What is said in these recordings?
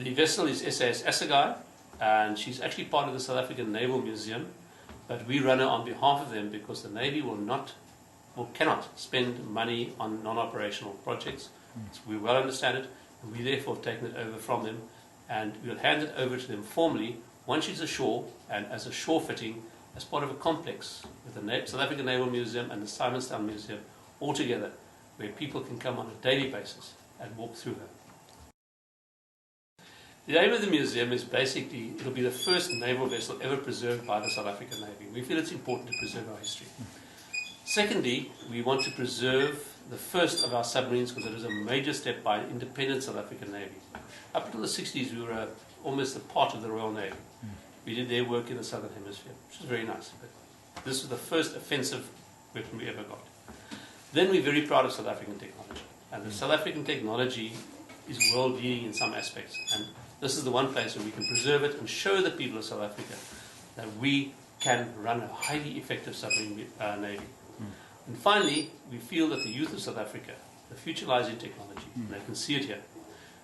The vessel is SAS Assegaai, and she's actually part of the South African Naval Museum, but we run her on behalf of them because the Navy will not or cannot spend money on non-operational projects. So we well understand it, and we therefore have taken it over from them, and we'll hand it over to them formally once she's ashore and as a shore fitting as part of a complex with the South African Naval Museum and the Simonstown Museum all together, where people can come on a daily basis and walk through her. The aim of the museum is basically, it'll be the first naval vessel ever preserved by the South African Navy. We feel it's important to preserve our history. Secondly, we want to preserve the first of our submarines because it is a major step by an independent South African Navy. Up until the 60s, we were almost a part of the Royal Navy. We did their work in the Southern Hemisphere, which was very nice. But this was the first offensive weapon we ever got. Then we're very proud of South African technology. And the South African technology is world-leading in some aspects. And this is the one place where we can preserve it and show the people of South Africa that we can run a highly effective submarine navy. And finally, we feel that the youth of South Africa, the future lies in technology, and they can see it here.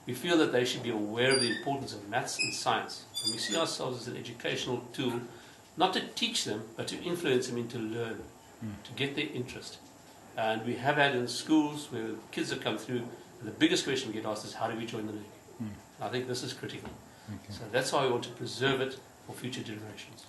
We feel that they should be aware of the importance of maths and science. And we see ourselves as an educational tool, not to teach them, but to influence them into learn, to get their interest. And we have had in schools where kids have come through, the biggest question we get asked is, how do we join the Navy? I think this is critical. So that's why we want to preserve it for future generations.